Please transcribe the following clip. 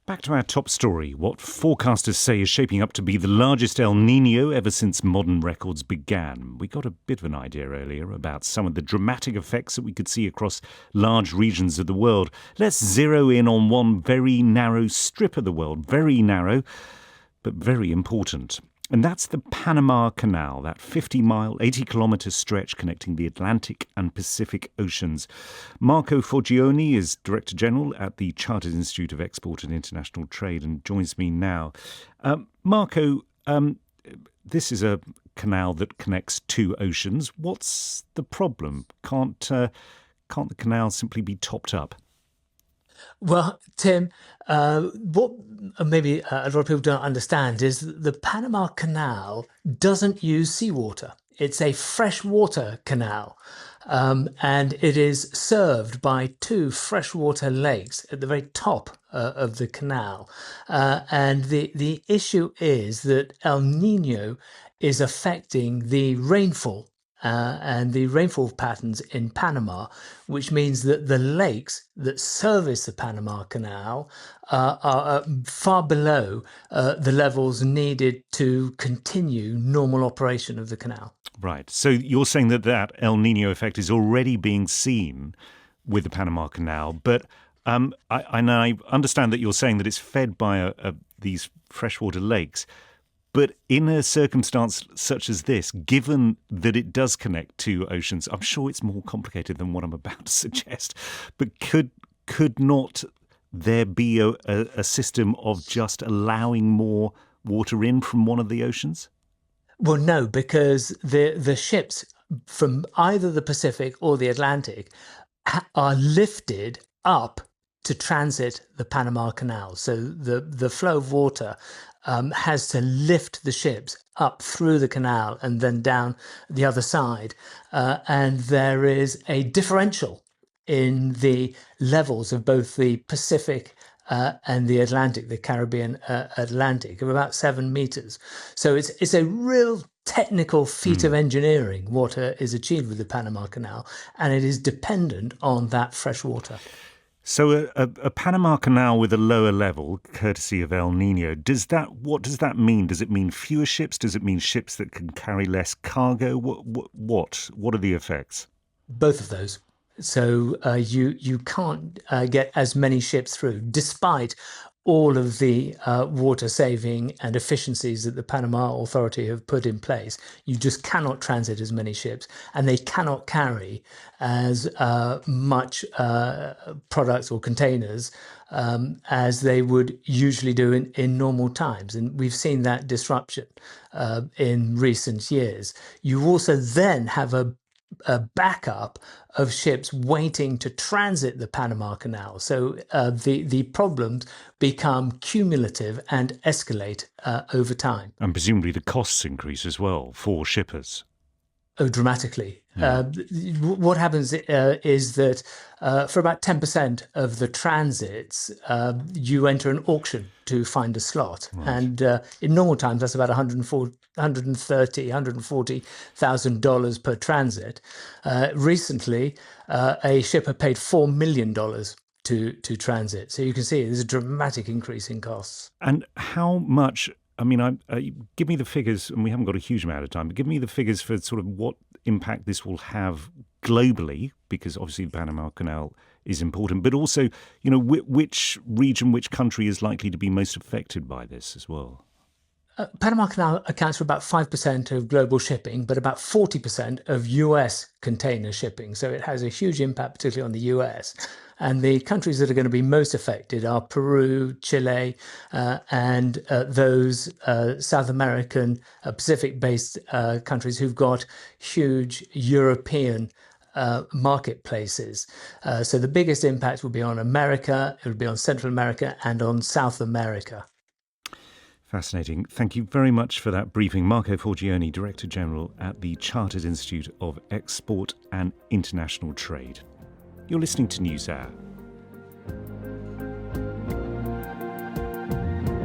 Back to our top story. What forecasters say is shaping up to be the largest El Nino ever since modern records began. We got a bit of an idea earlier about some of the dramatic effects that we could see across large regions of the world. Let's zero in on one very narrow strip of the world. Very narrow, but very important. And that's the Panama Canal, that 50-mile, 80-kilometre stretch connecting the Atlantic and Pacific Oceans. Marco Forgione is Director General at the Chartered Institute of Export and International Trade and joins me now. Marco, this is a canal that connects two oceans. What's the problem? Can't the canal simply be topped up? Well, Tim, what maybe a lot of people don't understand is that the Panama Canal doesn't use seawater. It's a freshwater canal, and it is served by two freshwater lakes at the very top of the canal. And the issue is that El Nino is affecting the rainfall and the rainfall patterns in Panama, which means that the lakes that service the Panama Canal are far below the levels needed to continue normal operation of the canal. Right. So you're saying that El Nino effect is already being seen with the Panama Canal, but I understand that you're saying that it's fed by these freshwater lakes. But in a circumstance such as this, given that it does connect two oceans, I'm sure it's more complicated than what I'm about to suggest, but could not there be a system of just allowing more water in from one of the oceans? Well, no, because the ships from either the Pacific or the Atlantic are lifted up to transit the Panama Canal. So the flow of water has to lift the ships up through the canal and then down the other side. And there is a differential in the levels of both the Pacific and the Atlantic, the Caribbean Atlantic, of about 7 meters. So it's a real technical feat of engineering what is achieved with the Panama Canal, and it is dependent on that fresh water. So a Panama Canal with a lower level, courtesy of El Nino, what does that mean? Does it mean fewer ships? Does it mean ships that can carry less cargo? What are the effects? Both of those. So you can't get as many ships through, despite all of the water saving and efficiencies that the Panama Authority have put in place. You just cannot transit as many ships, and they cannot carry as much products or containers as they would usually do in normal times. And we've seen that disruption in recent years. You also then have a backup of ships waiting to transit the Panama Canal. So the problems become cumulative and escalate over time. And presumably the costs increase as well for shippers. Oh, dramatically. Yeah. What happens is that for about 10% of the transits, you enter an auction to find a slot. Right. And in normal times, that's about $140,000 per transit. Recently, a shipper paid $4 million to transit. So you can see there's a dramatic increase in costs. And how much... I mean, give me the figures, and we haven't got a huge amount of time, but give me the figures for sort of what impact this will have globally, because obviously the Panama Canal is important, but also, you know, which region, which country is likely to be most affected by this as well? Panama Canal accounts for about 5% of global shipping, but about 40% of US container shipping. So it has a huge impact, particularly on the US. And the countries that are going to be most affected are Peru, Chile, and those South American, Pacific-based countries who've got huge European marketplaces. So the biggest impact will be on America, it will be on Central America, and on South America. Fascinating. Thank you very much for that briefing. Marco Forgione, Director General at the Chartered Institute of Export and International Trade. You're listening to NewsHour.